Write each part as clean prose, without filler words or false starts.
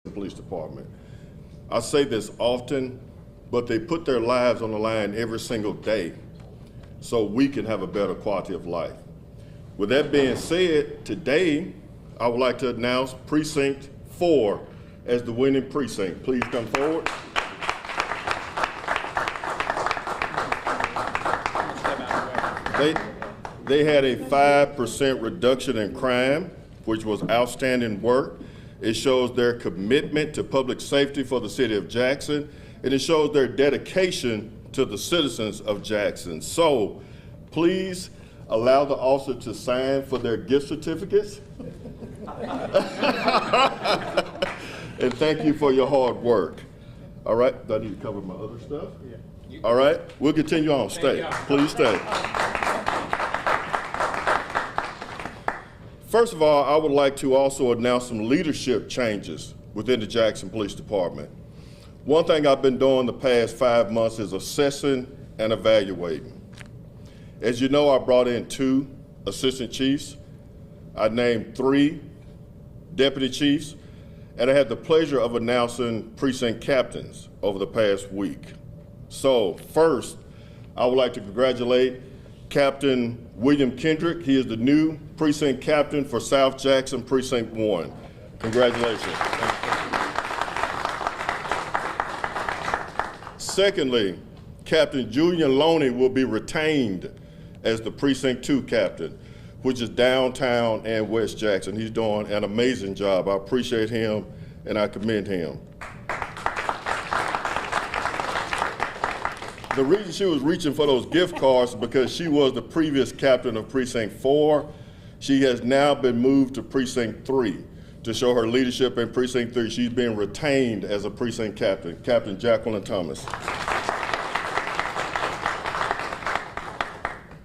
Police Department. I say this often, but they put their lives on the line every single day so we can have a better quality of life. With that being said, today I would like to announce Precinct 4 as the winning precinct. Please come forward. They had a 5% reduction in crime, which was outstanding work. It shows their commitment to public safety for the city of Jackson, and it shows their dedication to the citizens of Jackson. So please allow the officer to sign for their gift certificates. And thank you for your hard work. All right, do I need to cover my other stuff? Yeah. All right, we'll continue on. Stay, please stay. First of all, I would like to also announce some leadership changes within the Jackson Police Department. One thing I've been doing the past 5 months is assessing and evaluating. As you know, I brought in 2 assistant chiefs. I named 3 deputy chiefs, and I had the pleasure of announcing precinct captains over the past week. So first, I would like to congratulate Captain William Kendrick. He is the new precinct captain for South Jackson Precinct 1. Congratulations. Secondly, Captain Julian Loney will be retained as the Precinct 2 captain, which is downtown and West Jackson. He's doing an amazing job. I appreciate him and I commend him. The reason she was reaching for those gift cards is because she was the previous captain of Precinct 4. She has now been moved to Precinct 3 to show her leadership in Precinct 3. She's being retained as a precinct captain, Captain Jacqueline Thomas.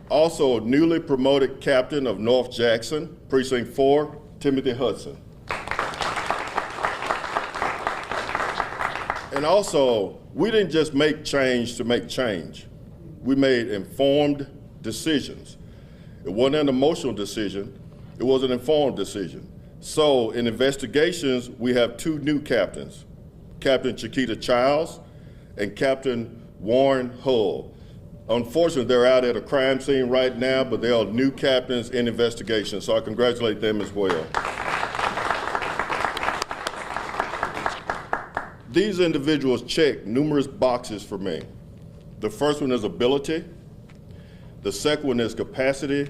Also, newly promoted captain of North Jackson, Precinct 4, Timothy Hudson. And also, we didn't just make change to make change. We made informed decisions. It wasn't an emotional decision, it was an informed decision. So in investigations, we have 2 new captains, Captain Chiquita Childs and Captain Warren Hull. Unfortunately, they're out at a crime scene right now, but they are new captains in investigation, so I congratulate them as well. These individuals check numerous boxes for me. The first one is ability, the second one is capacity,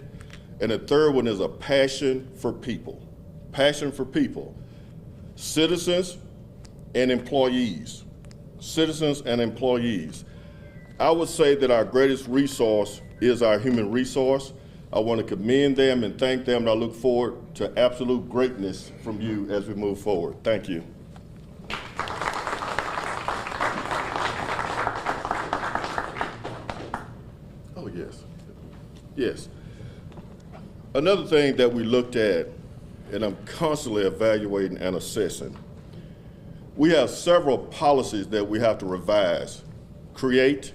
and the third one is a passion for people. Passion for people. Citizens and employees. Citizens and employees. I would say that our greatest resource is our human resource. I want to commend them and thank them, and I look forward to absolute greatness from you as we move forward. Thank you. Oh, yes. Yes. Another thing that we looked at, and I'm constantly evaluating and assessing, we have several policies that we have to revise, create,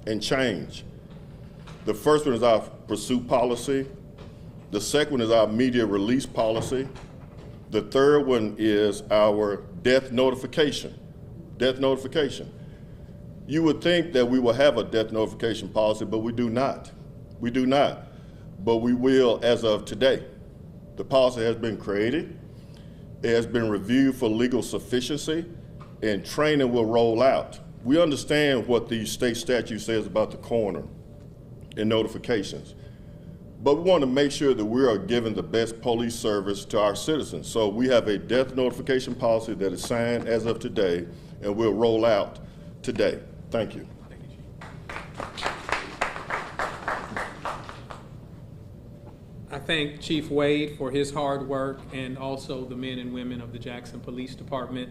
and change. The first one is our pursuit policy. The second one is our media release policy. The third one is our death notification. Death notification. You would think that we will have a death notification policy, but we do not. We do not, but we will as of today. The policy has been created, it has been reviewed for legal sufficiency, and training will roll out. We understand what the state statute says about the coroner and notifications, but we want to make sure that we are giving the best police service to our citizens. So we have a death notification policy that is signed as of today and will roll out today. Thank you. Thank you, Chief. I thank Chief Wade for his hard work and also the men and women of the Jackson Police Department.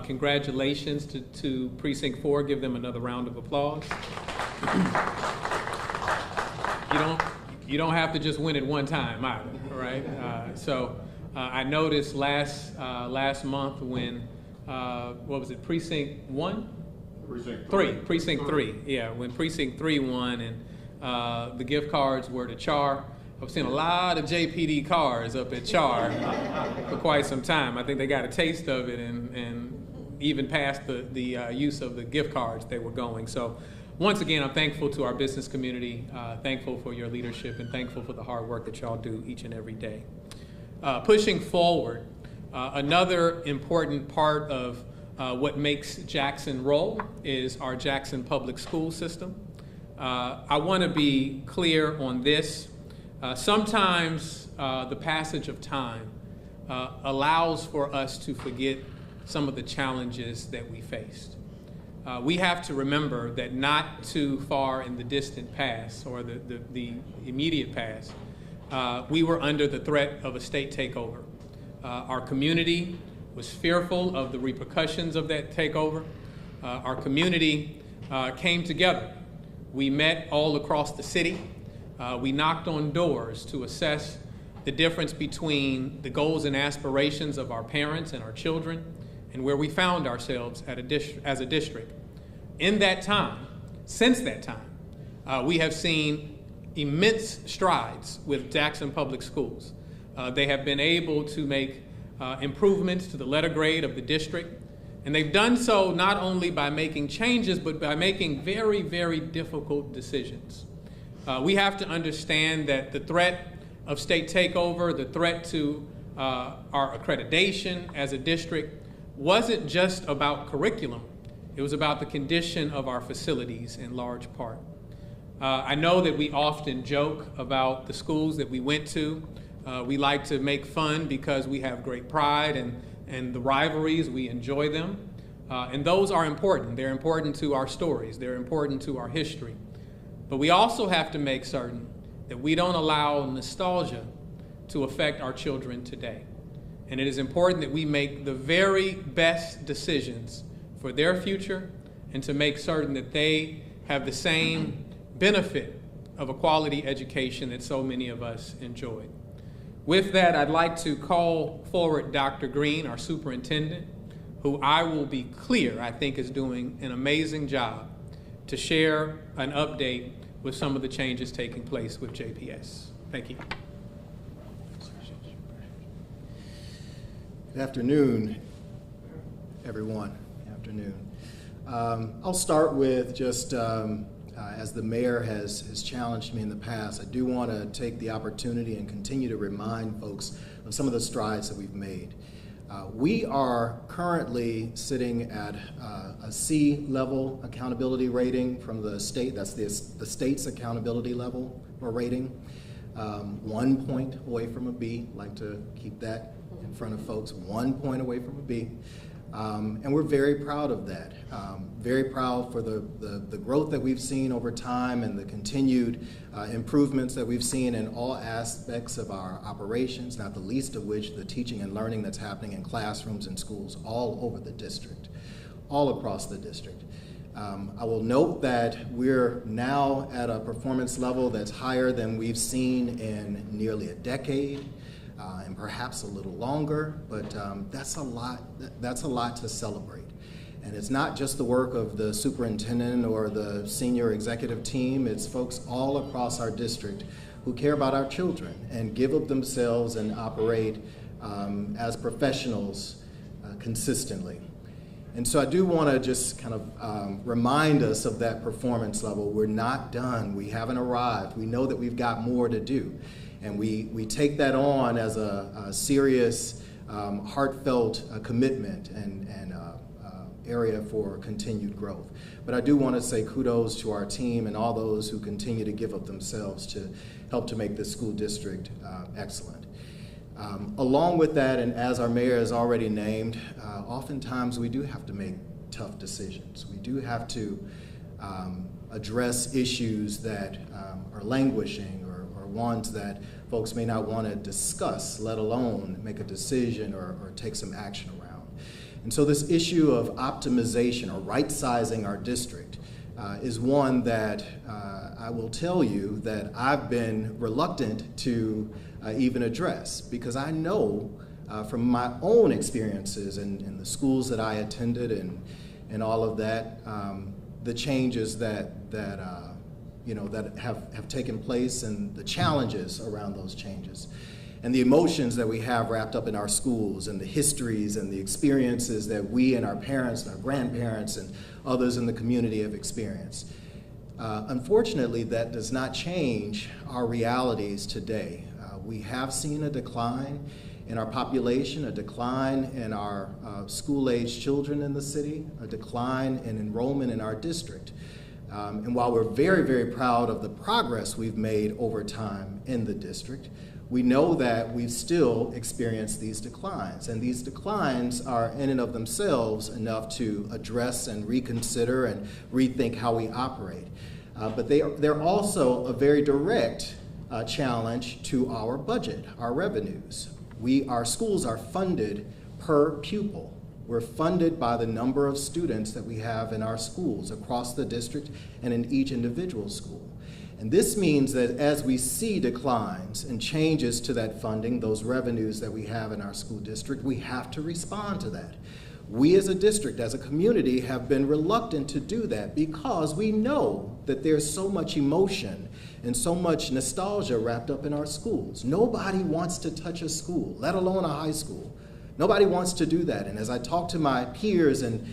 Congratulations to Precinct 4. Give them another round of applause. You don't have to just win it one time either, right? I noticed last month when what was it, Precinct 1? Precinct 3. Yeah, when Precinct 3 won and the gift cards were to Char. I've seen a lot of JPD cars up at Char for quite some time. I think they got a taste of it and even past the use of the gift cards they were going. So once again, I'm thankful to our business community, thankful for your leadership, and thankful for the hard work that y'all do each and every day. Pushing forward, another important part of what makes Jackson roll is our Jackson public school system. I want to be clear on this. Sometimes the passage of time allows for us to forget some of the challenges that we faced. We have to remember that not too far in the distant past or the immediate past, we were under the threat of a state takeover. Our community was fearful of the repercussions of that takeover. Our community came together. We met all across the city. We knocked on doors to assess the difference between the goals and aspirations of our parents and our children and where we found ourselves as a district. In that time, since that time, we have seen immense strides with Jackson Public Schools. They have been able to make improvements to the letter grade of the district, and they've done so not only by making changes, but by making very, very difficult decisions. We have to understand that the threat of state takeover, the threat to our accreditation as a district, wasn't just about curriculum. It was about the condition of our facilities in large part. I know that we often joke about the schools that we went to. We like to make fun because we have great pride and the rivalries, we enjoy them. And those are important. They're important to our stories. They're important to our history. But we also have to make certain that we don't allow nostalgia to affect our children today. And it is important that we make the very best decisions for their future and to make certain that they have the same benefit of a quality education that so many of us enjoyed. With that, I'd like to call forward Dr. Green, our superintendent, who I will be clear, I think is doing an amazing job to share an update with some of the changes taking place with JPS. Thank you. Good afternoon, everyone. Good afternoon. I'll start with just, as the mayor has challenged me in the past, I do want to take the opportunity and continue to remind folks of some of the strides that we've made. We are currently sitting at a C level accountability rating from the state. That's the state's accountability level or rating. 1 point away from a B. Like to keep that in front of folks. 1 point away from a B. And we're very proud of that. Very proud for the growth that we've seen over time and the continued improvements that we've seen in all aspects of our operations, not the least of which the teaching and learning that's happening in classrooms and schools all over the district, all across the district. I will note that we're now at a performance level that's higher than we've seen in nearly a decade. And perhaps a little longer, but that's a lot to celebrate. And it's not just the work of the superintendent or the senior executive team, it's folks all across our district who care about our children and give of themselves and operate as professionals consistently. And so I do want to just kind of remind us of that performance level. We're not done. We haven't arrived. We know that we've got more to do. And we take that on as a serious, heartfelt commitment and area for continued growth. But I do want to say kudos to our team and all those who continue to give of themselves to help to make this school district excellent. Along with that, and as our mayor has already named, oftentimes we do have to make tough decisions. We do have to address issues that are languishing or ones that folks may not want to discuss, let alone make a decision or take some action around. And so this issue of optimization or right-sizing our district is one that I will tell you that I've been reluctant to even address, because I know from my own experiences in the schools that I attended and all of that, the changes that that have taken place and the challenges around those changes. And the emotions that we have wrapped up in our schools and the histories and the experiences that we and our parents and our grandparents and others in the community have experienced. Unfortunately, that does not change our realities today. We have seen a decline in our population, a decline in our school-age children in the city, a decline in enrollment in our district. And while we're very, very proud of the progress we've made over time in the district, we know that we've still experienced these declines, and these declines are in and of themselves enough to address and reconsider and rethink how we operate. But they're also a very direct challenge to our budget, our revenues. Our schools are funded per pupil. We're funded by the number of students that we have in our schools across the district and in each individual school. And this means that as we see declines and changes to that funding, those revenues that we have in our school district, we have to respond to that. We as a district, as a community, have been reluctant to do that because we know that there's so much emotion and so much nostalgia wrapped up in our schools. Nobody wants to touch a school, let alone a high school. Nobody wants to do that. And as I talk to my peers in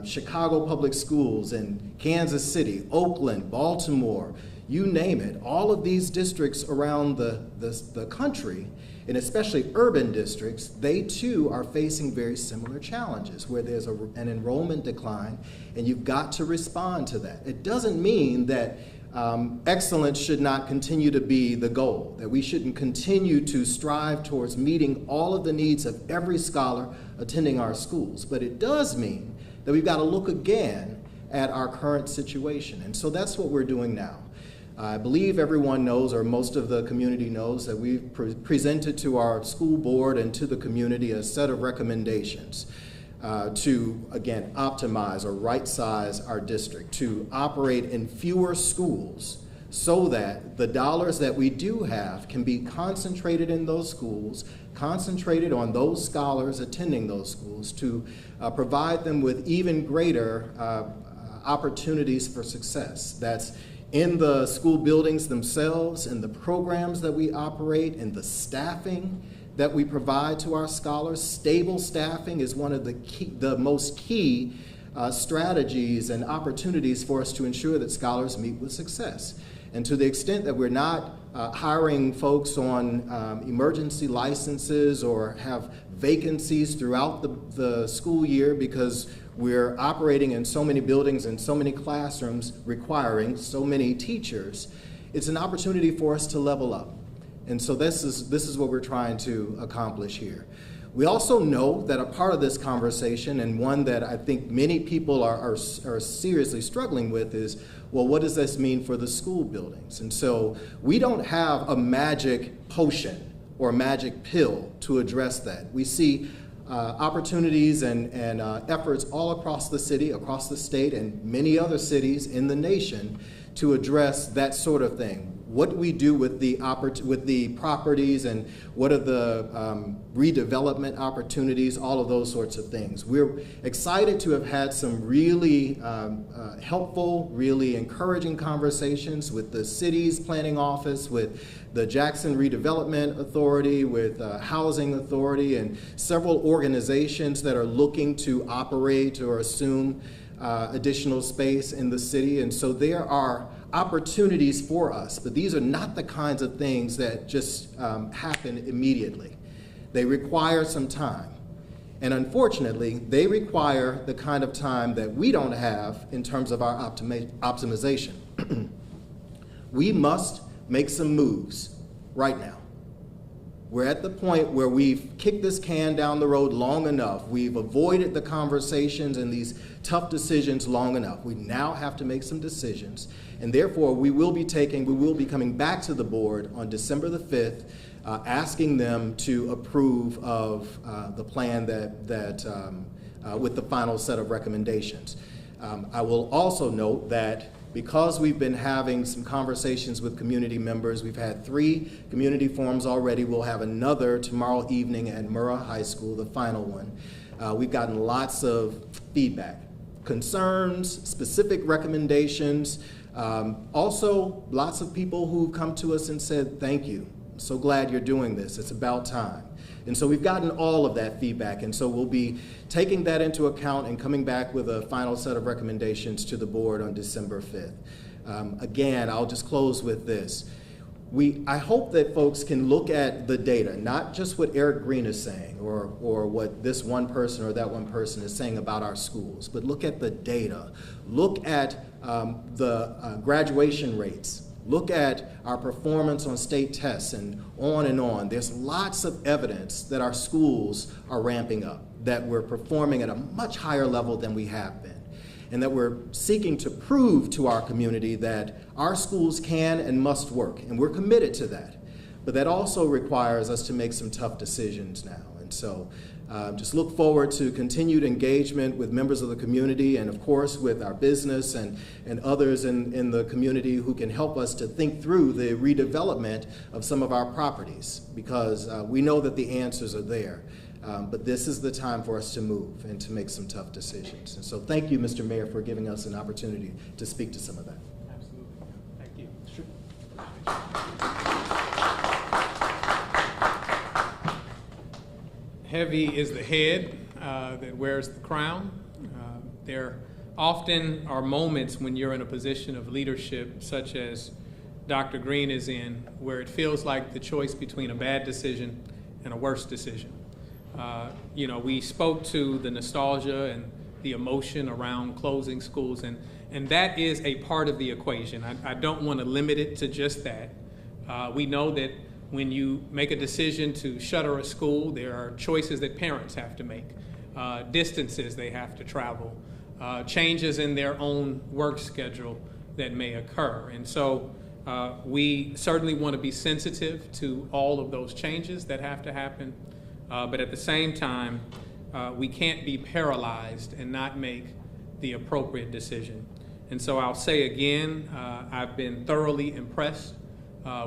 Chicago public schools and Kansas City, Oakland, Baltimore, you name it, all of these districts around the country, and especially urban districts, they too are facing very similar challenges where there's an enrollment decline, and you've got to respond to that. It doesn't mean that excellence should not continue to be the goal, that we shouldn't continue to strive towards meeting all of the needs of every scholar attending our schools. But it does mean that we've got to look again at our current situation. And so that's what we're doing now. I believe everyone knows, or most of the community knows, that we've presented to our school board and to the community a set of recommendations to, again, optimize or right-size our district, to operate in fewer schools so that the dollars that we do have can be concentrated in those schools, concentrated on those scholars attending those schools, to provide them with even greater opportunities for success. That's in the school buildings themselves, in the programs that we operate, in the staffing that we provide to our scholars. Stable staffing is one of the most key strategies and opportunities for us to ensure that scholars meet with success. And to the extent that we're not hiring folks on emergency licenses or have vacancies throughout the school year because we're operating in so many buildings and so many classrooms requiring so many teachers, it's an opportunity for us to level up. And so this is what we're trying to accomplish here. We also know that a part of this conversation, and one that I think many people are seriously struggling with, is, well, what does this mean for the school buildings? And so we don't have a magic potion or a magic pill to address that. We see opportunities and efforts all across the city, across the state, and many other cities in the nation to address that sort of thing. What do we do with the properties, and what are the redevelopment opportunities, all of those sorts of things. We're excited to have had some really helpful, really encouraging conversations with the city's planning office, with the Jackson Redevelopment Authority, with Housing Authority, and several organizations that are looking to operate or assume additional space in the city. And so there are opportunities for us, but these are not the kinds of things that just happen immediately. They require some time. And unfortunately, they require the kind of time that we don't have in terms of our optimization. We must make some moves right now. We're at the point where we've kicked this can down the road long enough. We've avoided the conversations and these tough decisions long enough. We now have to make some decisions. And therefore, we will be coming back to the board on December the 5th, asking them to approve of the plan with the final set of recommendations. I will also note that because we've been having some conversations with community members, we've had 3 community forums already. We'll have another tomorrow evening at Murrah High School, the final one. We've gotten lots of feedback, concerns, specific recommendations, Also, lots of people who come to us and said, thank you. I'm so glad you're doing this. It's about time. And so we've gotten all of that feedback, and so we'll be taking that into account and coming back with a final set of recommendations to the board on December 5th. Again, I'll just close with this. I hope that folks can look at the data, not just what Eric Green is saying or what this one person or that one person is saying about our schools, but look at the data. Look at the graduation rates. Look at our performance on state tests and on and on. There's lots of evidence that our schools are ramping up, that we're performing at a much higher level than we have been, and that we're seeking to prove to our community that our schools can and must work, and we're committed to that. But that also requires us to make some tough decisions now. And so just look forward to continued engagement with members of the community and, of course, with our business and others in the community who can help us to think through the redevelopment of some of our properties, because we know that the answers are there. But this is the time for us to move and to make some tough decisions. And so thank you, Mr. Mayor, for giving us an opportunity to speak to some of that. Absolutely. Thank you. Sure. Heavy is the head that wears the crown. There often are moments when you're in a position of leadership, such as Dr. Green is in, where it feels like the choice between a bad decision and a worse decision. We spoke to the nostalgia and the emotion around closing schools, and that is a part of the equation. I don't want to limit it to just that. We know that when you make a decision to shutter a school, there are choices that parents have to make, distances they have to travel, changes in their own work schedule that may occur. And so we certainly want to be sensitive to all of those changes that have to happen. But at the same time, we can't be paralyzed and not make the appropriate decision. And so I'll say again, I've been thoroughly impressed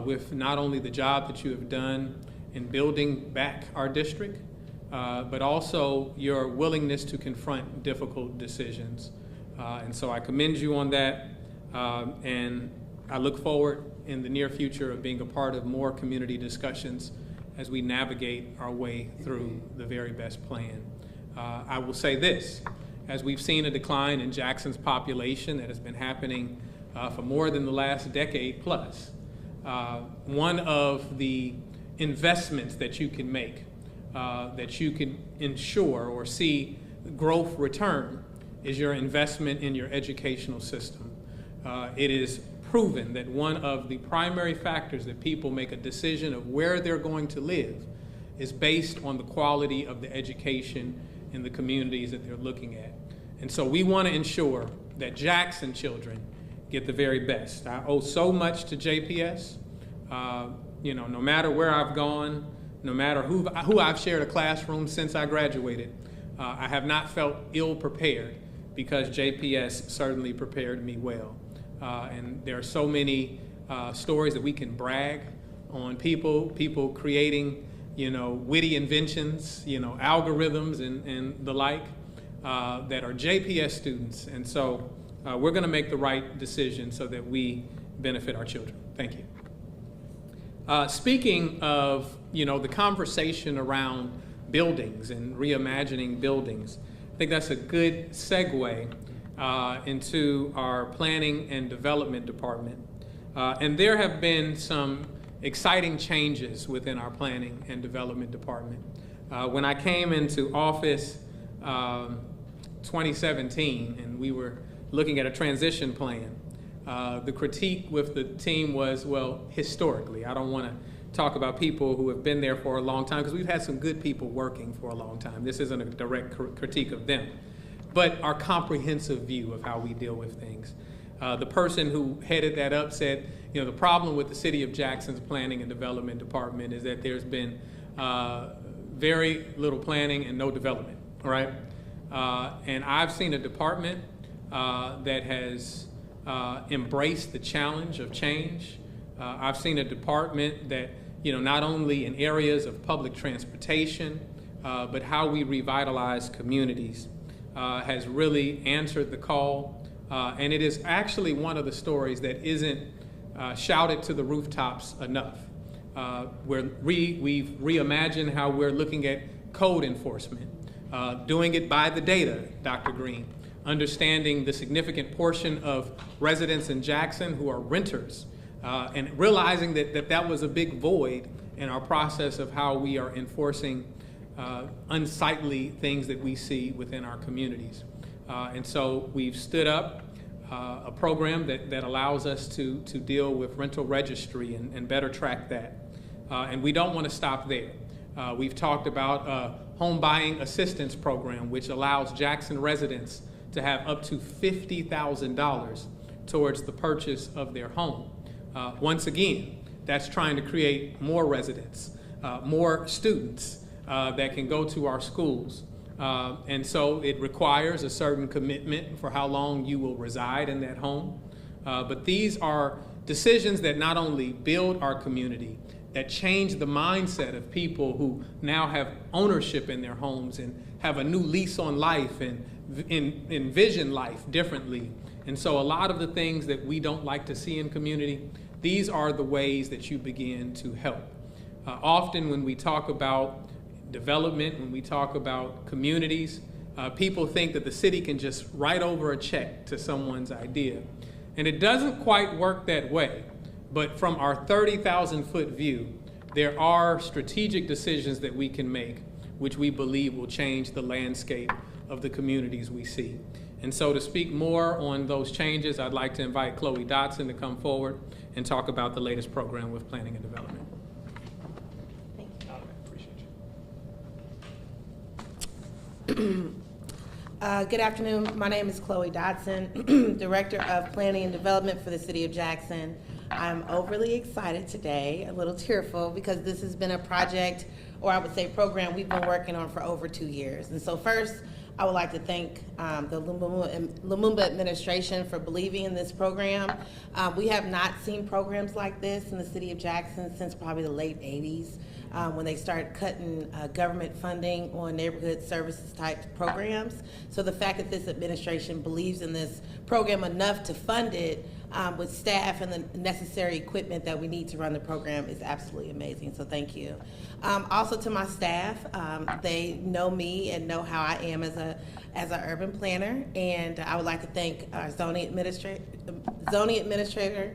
with not only the job that you have done in building back our district, but also your willingness to confront difficult decisions. And so I commend you on that, and I look forward in the near future of being a part of more community discussions as we navigate our way through the very best plan. I will say this, as we've seen a decline in Jackson's population that has been happening for more than the last decade plus, one of the investments that you can make, that you can ensure or see growth return, is your investment in your educational system. It is proven that one of the primary factors that people make a decision of where they're going to live is based on the quality of the education in the communities that they're looking at. And so we want to ensure that Jackson children get the very best. I owe so much to JPS. No matter where I've gone, no matter who I've shared a classroom since I graduated, I have not felt ill prepared, because JPS certainly prepared me well. And there are so many stories that we can brag on, people creating, witty inventions, algorithms and the like, that are JPS students. And so we're going to make the right decision so that we benefit our children. Thank you. Speaking of, the conversation around buildings and reimagining buildings, I think that's a good segue into our planning and development department. And there have been some exciting changes within our planning and development department. When I came into office 2017 and we were looking at a transition plan, the critique with the team was, well, historically, I don't want to talk about people who have been there for a long time, because we've had some good people working for a long time. This isn't a direct critique of them, but our comprehensive view of how we deal with things. The person who headed that up said, the problem with the City of Jackson's Planning and Development Department is that there's been very little planning and no development, all right? And I've seen a department that has embraced the challenge of change. I've seen a department that, not only in areas of public transportation, but how we revitalize communities, has really answered the call And it is actually one of the stories that isn't shouted to the rooftops enough. We've reimagined how we're looking at code enforcement, doing it by the data, Dr. Green, understanding the significant portion of residents in Jackson who are renters, and realizing that was a big void in our process of how we are enforcing unsightly things that we see within our communities. And so we've stood up a program that allows us to deal with rental registry and better track that. And we don't want to stop there. We've talked about a home buying assistance program, which allows Jackson residents to have up to $50,000 towards the purchase of their home. Once again, that's trying to create more residents, more students that can go to our schools. And so it requires a certain commitment for how long you will reside in that home. But these are decisions that not only build our community, that change the mindset of people who now have ownership in their homes and have a new lease on life and envision life differently. And so a lot of the things that we don't like to see in community, these are the ways that you begin to help. Often when we talk about development, when we talk about communities, people think that the city can just write over a check to someone's idea. And it doesn't quite work that way. But from our 30,000-foot view, there are strategic decisions that we can make, which we believe will change the landscape of the communities we see. And so to speak more on those changes, I'd like to invite Chloe Dotson to come forward and talk about the latest program with planning and development. Thank you. Appreciate you. Good afternoon. My name is Chloe Dotson, Director of Planning and Development for the City of Jackson. I'm overly excited today, a little tearful, because this has been a project, or I would say program, we've been working on for over 2 years. And so first, I would like to thank the Lumumba administration for believing in this program. We have not seen programs like this in the City of Jackson since probably the late 80s. When they started cutting government funding on neighborhood services type programs. So the fact that this administration believes in this program enough to fund it with staff and the necessary equipment that we need to run the program is absolutely amazing, so thank you. Also to my staff, they know me and know how I am as an urban planner, and I would like to thank our zoning administrator,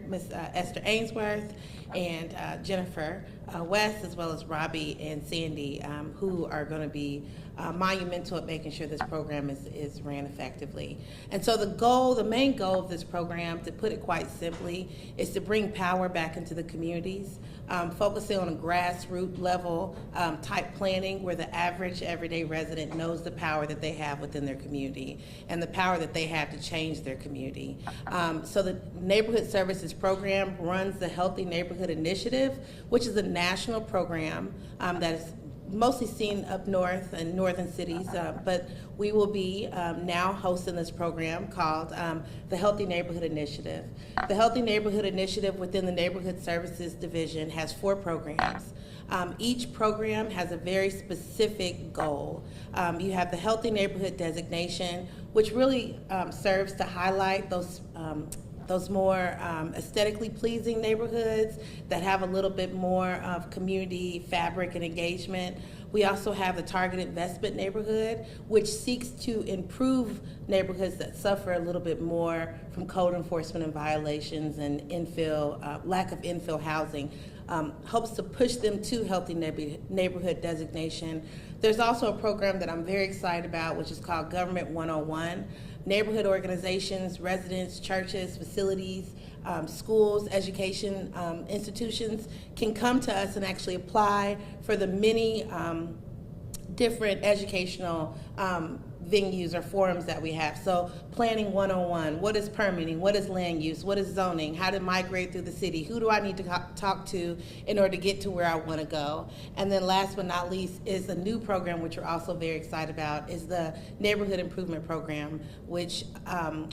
Ms. Esther Ainsworth, and Jennifer West, as well as Robbie and Sandy, who are going to be monumental at making sure this program is ran effectively. And so the main goal of this program, to put it quite simply, is to bring power back into the communities, focusing on a grassroots level type planning where the average everyday resident knows the power that they have within their community and the power that they have to change their community. So the Neighborhood Services Program runs the Healthy Neighborhood Initiative, which is a national program that is mostly seen up north in northern cities, but we will be now hosting this program called the Healthy Neighborhood Initiative. The Healthy Neighborhood Initiative within the Neighborhood Services Division has 4 programs. Each program has a very specific goal. You have the Healthy Neighborhood Designation, which really serves to highlight those more aesthetically pleasing neighborhoods that have a little bit more of community fabric and engagement. We also have the Target Investment Neighborhood, which seeks to improve neighborhoods that suffer a little bit more from code enforcement and violations and lack of infill housing. Hopes to push them to Healthy Neighborhood designation. There's also a program that I'm very excited about, which is called Government 101. Neighborhood organizations, residents, churches, facilities, schools, education institutions can come to us and actually apply for the many different educational venues or forums that we have. So planning 101, what is permitting, what is land use, what is zoning, how to migrate through the city, who do I need to talk to in order to get to where I want to go. And then last but not least is a new program which we're also very excited about, is the Neighborhood Improvement Program, which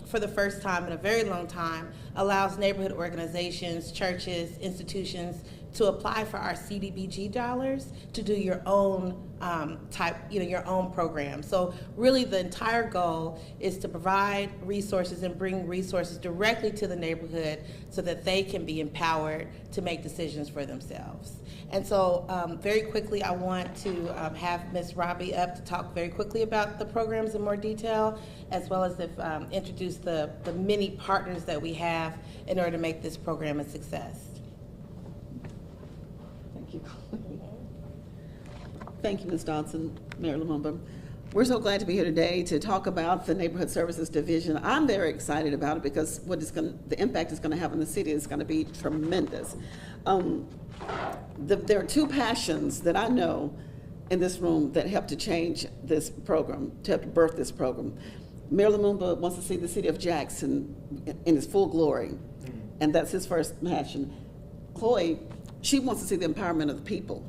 for the first time in a very long time allows neighborhood organizations, churches, institutions, to apply for our CDBG dollars to do your own your own program. So really the entire goal is to provide resources and bring resources directly to the neighborhood so that they can be empowered to make decisions for themselves. And so very quickly, I want to have Ms. Robbie up to talk very quickly about the programs in more detail, as well as introduce the many partners that we have in order to make this program a success. Thank you. Thank you, Ms. Dodson, Mayor Lumumba. We're so glad to be here today to talk about the Neighborhood Services Division. I'm very excited about it because the impact it's going to have on the city is going to be tremendous. There are two passions that I know in this room that help to change this program, to help to birth this program. Mayor Lumumba wants to see the city of Jackson in its full glory, and that's his first passion. Chloe, she wants to see the empowerment of the people.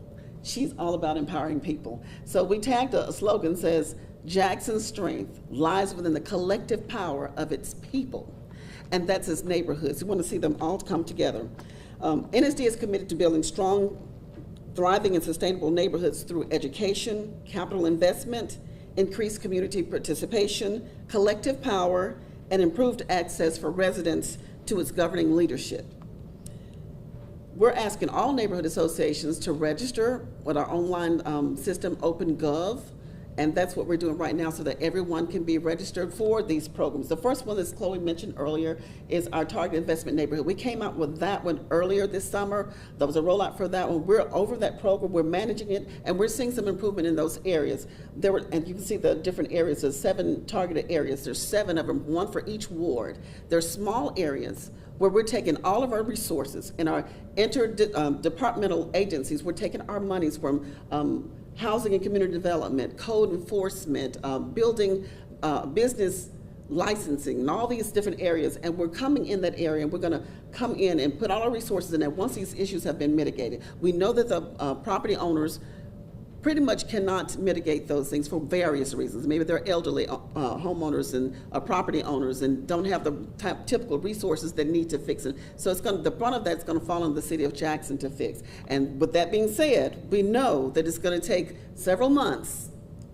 She's all about empowering people. So we tagged a slogan that says, Jackson's strength lies within the collective power of its people. And that's its neighborhoods. We want to see them all come together. NSD is committed to building strong, thriving, and sustainable neighborhoods through education, capital investment, increased community participation, collective power, and improved access for residents to its governing leadership. We're asking all neighborhood associations to register with our online system, OpenGov, and that's what we're doing right now so that everyone can be registered for these programs. The first one, as Chloe mentioned earlier, is our Target Investment Neighborhood. We came out with that one earlier this summer. There was a rollout for that one. We're over that program, we're managing it, and we're seeing some improvement in those areas. And you can see the different areas. There's 7 targeted areas. There's 7 of them, 1 for each ward. There's small areas where we're taking all of our resources in our interdepartmental agencies. We're taking our monies from housing and community development, code enforcement, building, business licensing, and all these different areas, and we're coming in that area, and we're going to come in and put all our resources in there once these issues have been mitigated. We know that the property owners pretty much cannot mitigate those things for various reasons. Maybe they're elderly homeowners and property owners and don't have the typical resources that need to fix it. So the brunt of that's going to fall on the city of Jackson to fix. And with that being said, we know that it's going to take several months,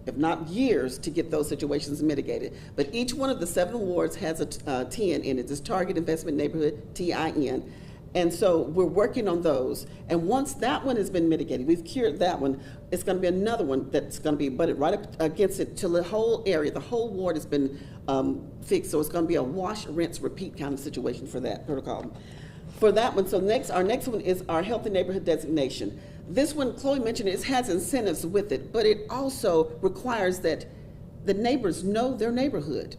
if not years, to get those situations mitigated. But each one of the 7 wards has a TIN in it. It's Target Investment Neighborhood, TIN. And so we're working on those. And once that one has been mitigated, we've cured that one, it's going to be another one that's going to be butted right up against it till the whole area, the whole ward has been fixed. So it's going to be a wash, rinse, repeat kind of situation for that protocol. For that one, so our next one is our Healthy Neighborhood Designation. This one, Chloe mentioned, it has incentives with it, but it also requires that the neighbors know their neighborhood.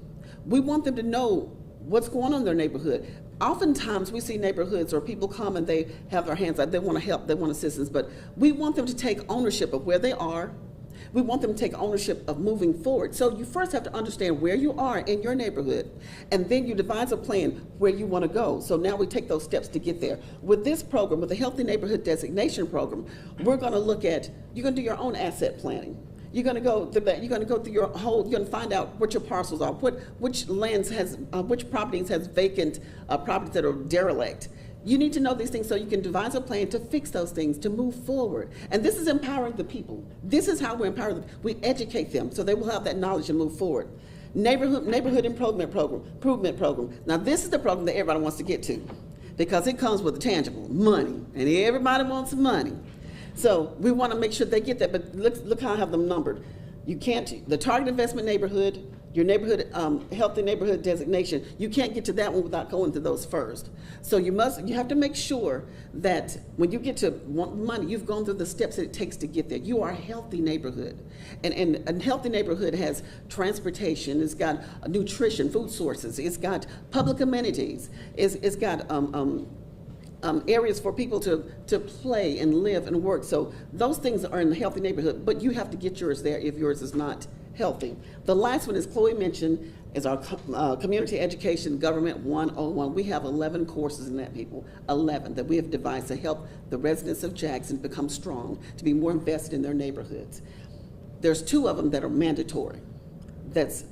We want them to know what's going on in their neighborhood. Oftentimes we see neighborhoods or people come and they have their hands out, they want to help, they want assistance, but we want them to take ownership of where they are. We want them to take ownership of moving forward. So you first have to understand where you are in your neighborhood, and then you devise a plan where you want to go. So now we take those steps to get there. With this program, with the Healthy Neighborhood Designation Program, we're going to look at, you're going to do your own asset planning. You're going to go through that. You're going to go through your whole. You're going to find out what your parcels are, which lands has, which properties has vacant properties that are derelict. You need to know these things so you can devise a plan to fix those things, to move forward. And this is empowering the people. This is how we empower them. We educate them so they will have that knowledge and move forward. Neighborhood improvement program. Now this is the program that everybody wants to get to because it comes with tangible money, and everybody wants money. So we want to make sure they get that, but look how I have them numbered. You can't, the Target Investment Neighborhood, your neighborhood, Healthy Neighborhood Designation, you can't get to that one without going to those first. So you have to make sure that when you get to want money, you've gone through the steps that it takes to get there. You are a healthy neighborhood. And a healthy neighborhood has transportation, it's got nutrition, food sources, it's got public amenities, it's got areas for people to play and live and work. So those things are in the healthy neighborhood, but you have to get yours there if yours is not healthy. The last one, as Chloe mentioned, is our Community Education Government 101. We have 11 courses in that, people, 11 that we have devised to help the residents of Jackson become strong, to be more invested in their neighborhoods. There's 2 of them that are mandatory. That's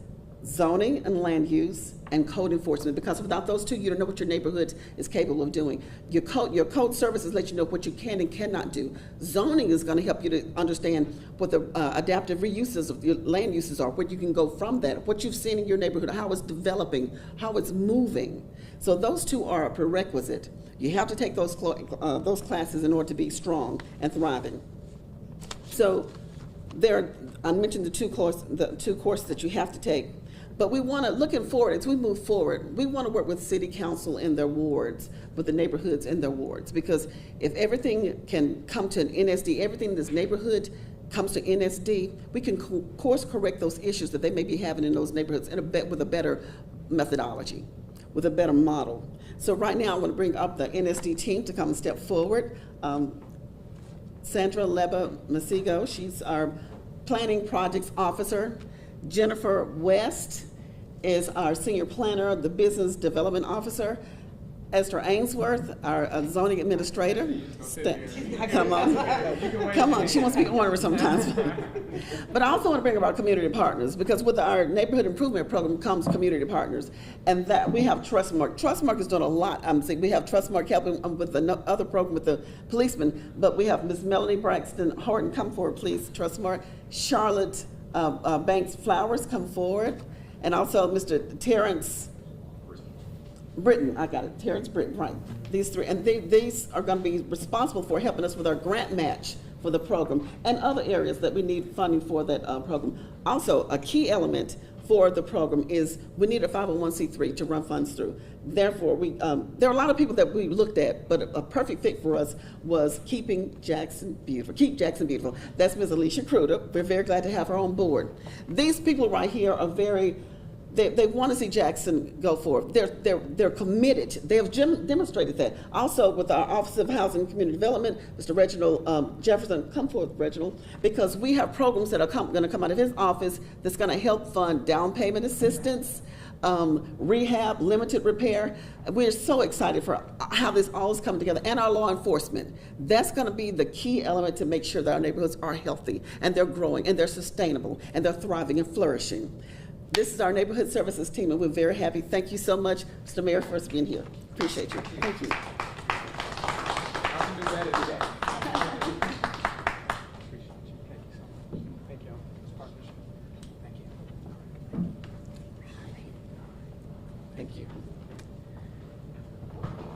zoning and land use, and code enforcement, because without those two, you don't know what your neighborhood is capable of doing. Your code services let you know what you can and cannot do. Zoning is gonna help you to understand what the adaptive reuses of your land uses are, where you can go from that, what you've seen in your neighborhood, how it's developing, how it's moving. So those two are a prerequisite. You have to take those classes in order to be strong and thriving. So I mentioned the two courses that you have to take. But we want to, looking forward, as we move forward, we want to work with city council in their wards, with the neighborhoods in their wards. Because if everything can come to an NSD, everything in this neighborhood comes to NSD, we can course correct those issues that they may be having in those neighborhoods with a better methodology, with a better model. So right now, I want to bring up the NSD team to come and step forward. Sandra Leba-Masigo, she's our Planning Projects Officer. Jennifer West is our Senior Planner, the Business Development Officer. Esther Ainsworth, our Zoning Administrator. Come on, she wants to be ornery sometimes. But I also want to bring up our community partners, because with our neighborhood improvement program comes community partners, and that we have Trustmark. Trustmark has done a lot. We have Trustmark helping with the other program with the policemen, but we have Ms. Melanie Braxton Horton, come forward, please, Trustmark. Charlotte Banks Flowers, come forward, and also Mr. Terrence Britton, I got it, Terrence Britton, right. These three, and these are going to be responsible for helping us with our grant match for the program and other areas that we need funding for that program. Also, a key element for the program is we need a 501c3 to run funds through. Therefore, there are a lot of people that we looked at, but a perfect fit for us was Keep Jackson Beautiful. That's Ms. Alicia Cruder. We're very glad to have her on board. These people right here are they want to see Jackson go forward. They're committed. They have demonstrated that. Also, with our Office of Housing and Community Development, Mr. Reginald Jefferson, come forward, Reginald, because we have programs that are going to come out of his office that's going to help fund down payment assistance, rehab, limited repair. We're so excited for how this all is coming together, and our law enforcement. That's going to be the key element to make sure that our neighborhoods are healthy, and they're growing, and they're sustainable, and they're thriving and flourishing. This is our neighborhood services team, and we're very happy. Thank you so much, Mr. Mayor, for us being here. Appreciate you. Thank you. Thank you.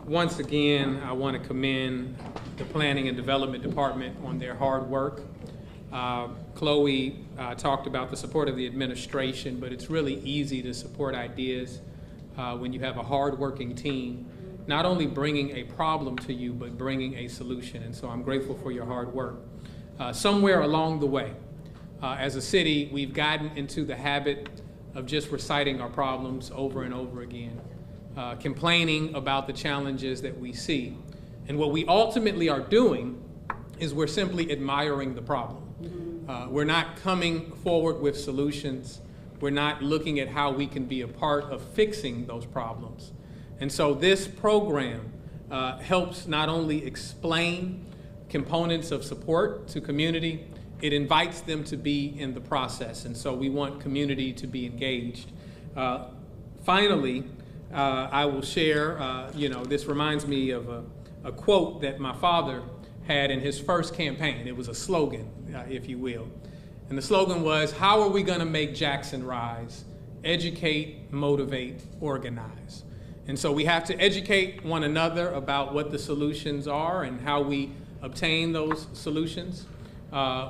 Once again, I want to commend the Planning and Development Department on their hard work. Chloe talked about the support of the administration, but it's really easy to support ideas when you have a hard-working team, not only bringing a problem to you, but bringing a solution. And so I'm grateful for your hard work. Somewhere along the way, as a city, we've gotten into the habit of just reciting our problems over and over again, complaining about the challenges that we see. And what we ultimately are doing is we're simply admiring the problem. We're not coming forward with solutions. We're not looking at how we can be a part of fixing those problems. And so this program helps not only explain components of support to community, it invites them to be in the process. And so we want community to be engaged. Finally, I will share, this reminds me of a quote that my father had in his first campaign. It was a slogan, if you will. And the slogan was, how are we going to make Jackson rise? Educate, motivate, organize. And so we have to educate one another about what the solutions are and how we obtain those solutions.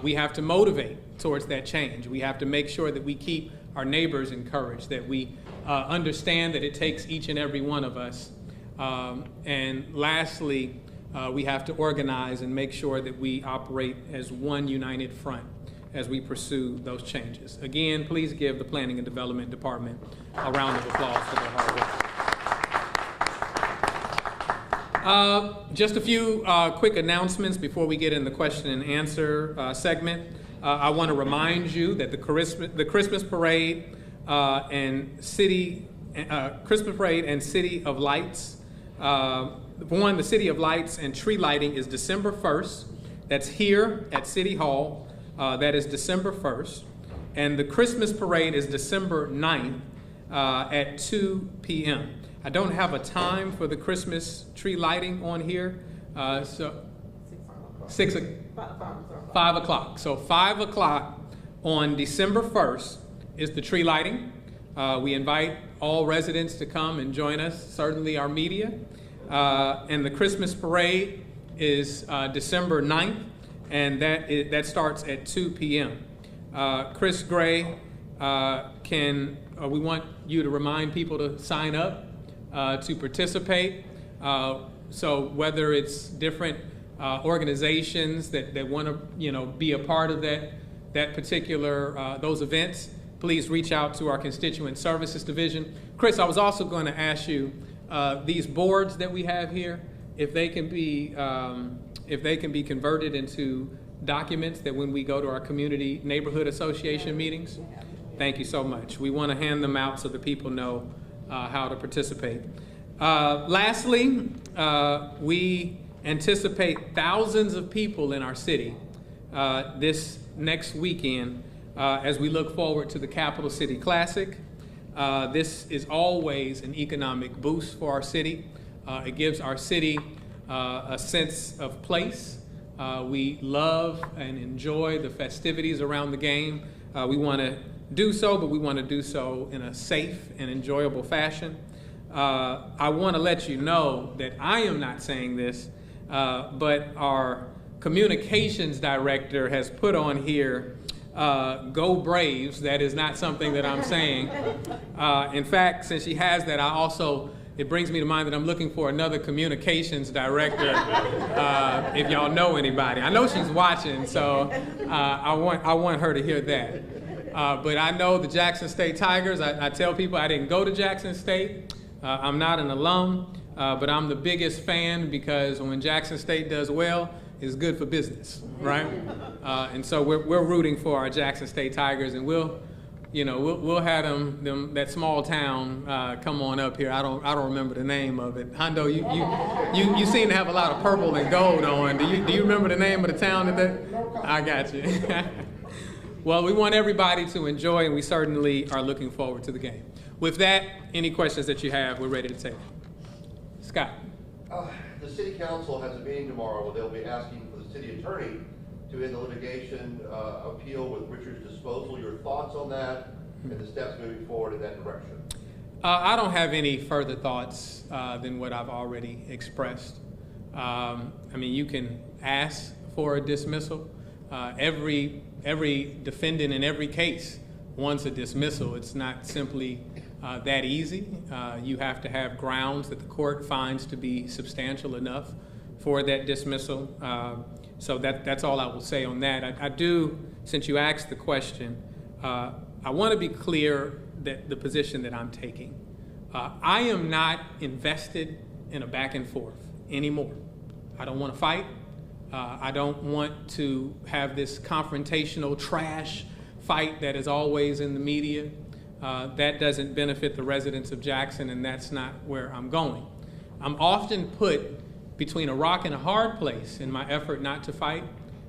We have to motivate towards that change. We have to make sure that we keep our neighbors encouraged, that we understand that it takes each and every one of us. And lastly, we have to organize and make sure that we operate as one united front as we pursue those changes. Again, please give the Planning and Development Department a round of applause for their hard work. Just a few quick announcements before we get in the question and answer segment. I want to remind you that the Christmas Parade and City of Lights, the City of Lights and tree lighting is December 1st. That's here at City Hall. That is December 1st. And the Christmas parade is December 9th at 2 p.m. I don't have a time for the Christmas tree lighting on here, so 5 o'clock. So 5 o'clock on December 1st is the tree lighting. We invite all residents to come and join us, certainly our media. And the Christmas parade is December 9th, and that starts at 2 p.m. Chris Gray, we want you to remind people to sign up to participate. So whether it's different organizations that want to be a part of that particular those events, please reach out to our Constituent Services Division. Chris, I was also going to ask you these boards that we have here, if they can be converted into documents that when we go to our community neighborhood association meetings. Thank you so much. We want to hand them out so that people know how to participate. Lastly, we anticipate thousands of people in our city this next weekend as we look forward to the Capital City Classic. This is always an economic boost for our city. It gives our city a sense of place. We love and enjoy the festivities around the game. We want to do so, but we want to do so in a safe and enjoyable fashion. I want to let you know that I am not saying this, but our communications director has put on here, go Braves. That is not something that I'm saying. In fact, since she has that, it brings me to mind that I'm looking for another communications director, if y'all know anybody. I know she's watching, so I want her to hear that. But I know the Jackson State Tigers. I tell people I didn't go to Jackson State. I'm not an alum, but I'm the biggest fan because when Jackson State does well, it's good for business, right? And so we're rooting for our Jackson State Tigers, and we'll have them that small town come on up here. I don't remember the name of it. Hondo, you seem to have a lot of purple and gold on. Do you remember the name of the town I got you. Well, we want everybody to enjoy, and we certainly are looking forward to the game. With that, any questions that you have, we're ready to take. Scott. The city council has a meeting tomorrow where they'll be asking for the city attorney to end the litigation appeal with Richard's disposal. Your thoughts on that and the steps moving forward in that direction? I don't have any further thoughts than what I've already expressed. I mean, you can ask for a dismissal. Every defendant in every case wants a dismissal. It's not simply that easy. You have to have grounds that the court finds to be substantial enough for that dismissal. So that's all I will say on that. I do, since you asked the question, I want to be clear that the position that I'm taking. I am not invested in a back and forth anymore. I don't want to fight. I don't want to have this confrontational trash fight that is always in the media. That doesn't benefit the residents of Jackson, and that's not where I'm going. I'm often put between a rock and a hard place in my effort not to fight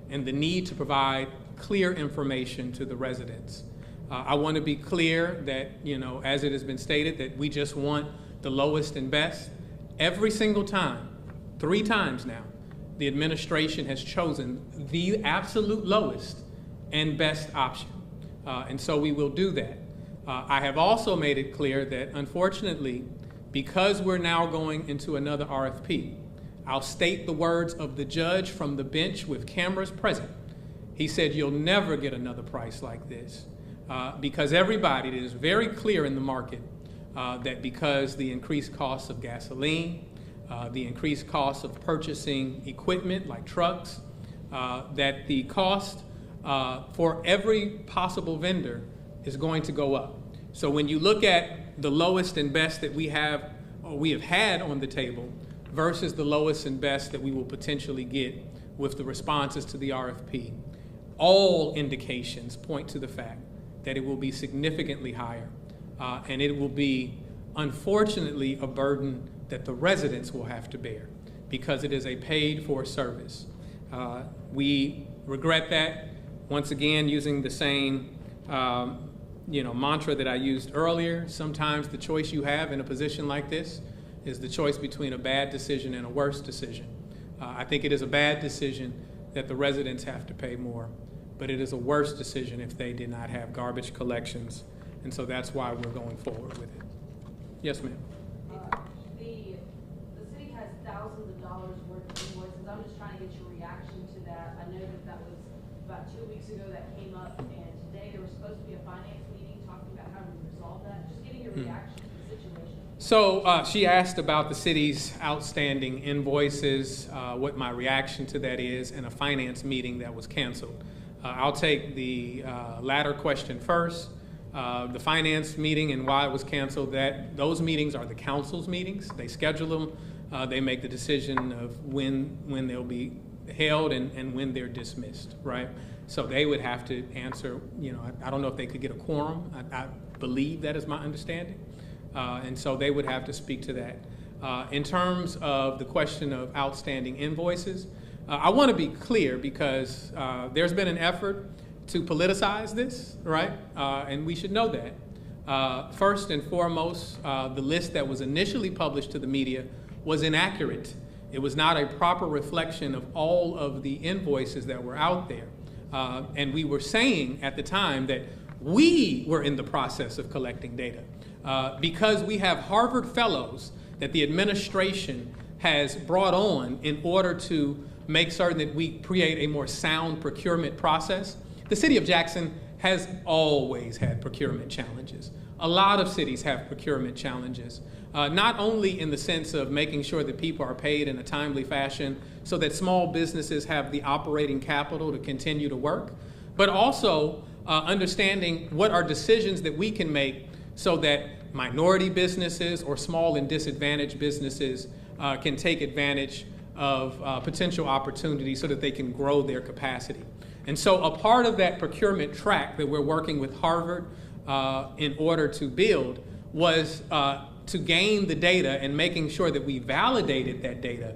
and the need to provide clear information to the residents. I want to be clear that, as it has been stated, that we just want the lowest and best. Every single time, 3 times now, the administration has chosen the absolute lowest and best option. And so we will do that. I have also made it clear that, unfortunately, because we're now going into another RFP, I'll state the words of the judge from the bench with cameras present. He said, you'll never get another price like this. Because everybody, it is very clear in the market that because the increased cost of gasoline, the increased cost of purchasing equipment like trucks, that the cost for every possible vendor is going to go up. So when you look at the lowest and best that we have had on the table versus the lowest and best that we will potentially get with the responses to the RFP, all indications point to the fact that it will be significantly higher, and it will be, unfortunately, a burden that the residents will have to bear because it is a paid-for service. We regret that, once again, using the same mantra that I used earlier. Sometimes the choice you have in a position like this is the choice between a bad decision and a worse decision. I think it is a bad decision that the residents have to pay more, but it is a worse decision if they did not have garbage collections, and so that's why we're going forward with it. Yes, ma'am. The city has thousands of dollars worth of invoices. I'm just trying to get your reaction to that. I know that was about 2 weeks ago that came up, and today there was supposed to be a finance meeting talking about how we resolve that. Just getting your reaction to the situation. So she asked about the city's outstanding invoices, what my reaction to that is, and a finance meeting that was canceled. I'll take the latter question first. The finance meeting and why it was canceled, those meetings are the council's meetings. They schedule them. They make the decision of when they'll be held and when they're dismissed, right? So they would have to answer, I don't know if they could get a quorum. I believe that is my understanding. And so they would have to speak to that. In terms of the question of outstanding invoices, I want to be clear because there's been an effort to politicize this, right? And we should know that. First and foremost, the list that was initially published to the media was inaccurate. It was not a proper reflection of all of the invoices that were out there. And we were saying at the time that we were in the process of collecting data. Because we have Harvard fellows that the administration has brought on in order to make certain that we create a more sound procurement process. The city of Jackson has always had procurement challenges. A lot of cities have procurement challenges, not only in the sense of making sure that people are paid in a timely fashion so that small businesses have the operating capital to continue to work, but also understanding what are decisions that we can make so that minority businesses or small and disadvantaged businesses can take advantage of potential opportunities so that they can grow their capacity. And so a part of that procurement track that we're working with Harvard in order to build was to gain the data and making sure that we validated that data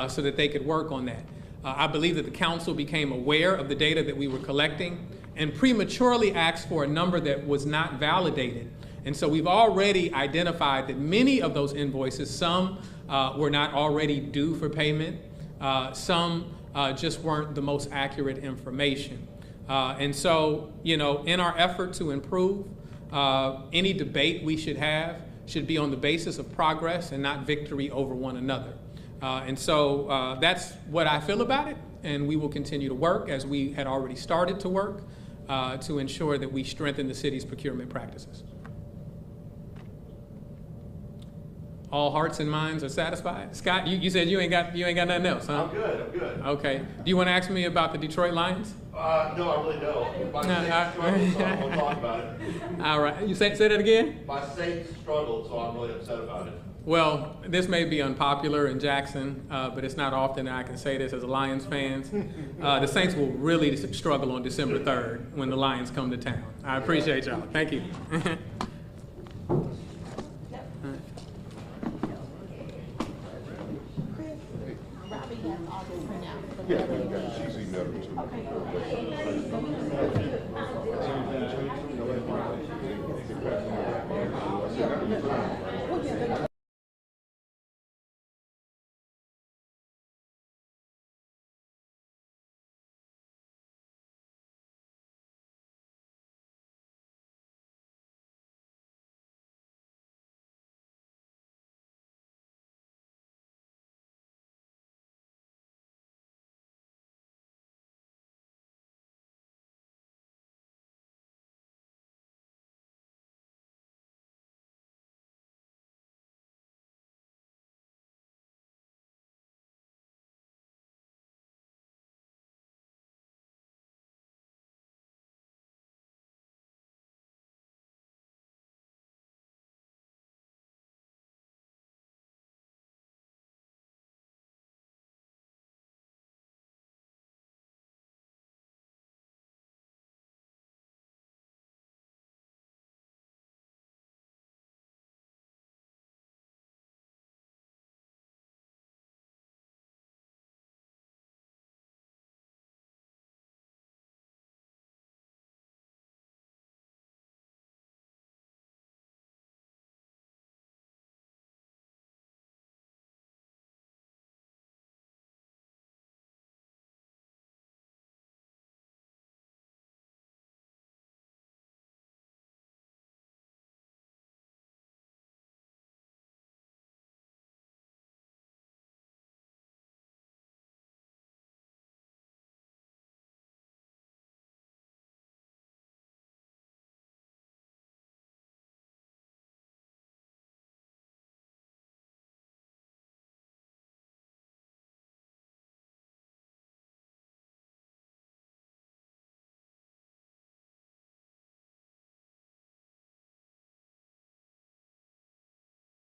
so that they could work on that. I believe that the council became aware of the data that we were collecting and prematurely asked for a number that was not validated. And so we've already identified that many of those invoices, some were not already due for payment, some just weren't the most accurate information. And so, in our effort to improve, any debate we should have should be on the basis of progress and not victory over one another. And so that's what I feel about it, and we will continue to work as we had already started to work to ensure that we strengthen the city's procurement practices. All hearts and minds are satisfied? Scott, you said you ain't got nothing else, huh? I'm good. Okay. Do you want to ask me about the Detroit Lions? No, I really don't. My Saints struggled, so I won't talk about it. All right. You say that again? My Saints struggled, so I'm really upset about it. Well, this may be unpopular in Jackson, but it's not often that I can say this as a Lions fan. The Saints will really struggle on December 3rd when the Lions come to town. I appreciate y'all. Thank you. Yeah, she's emailed me too.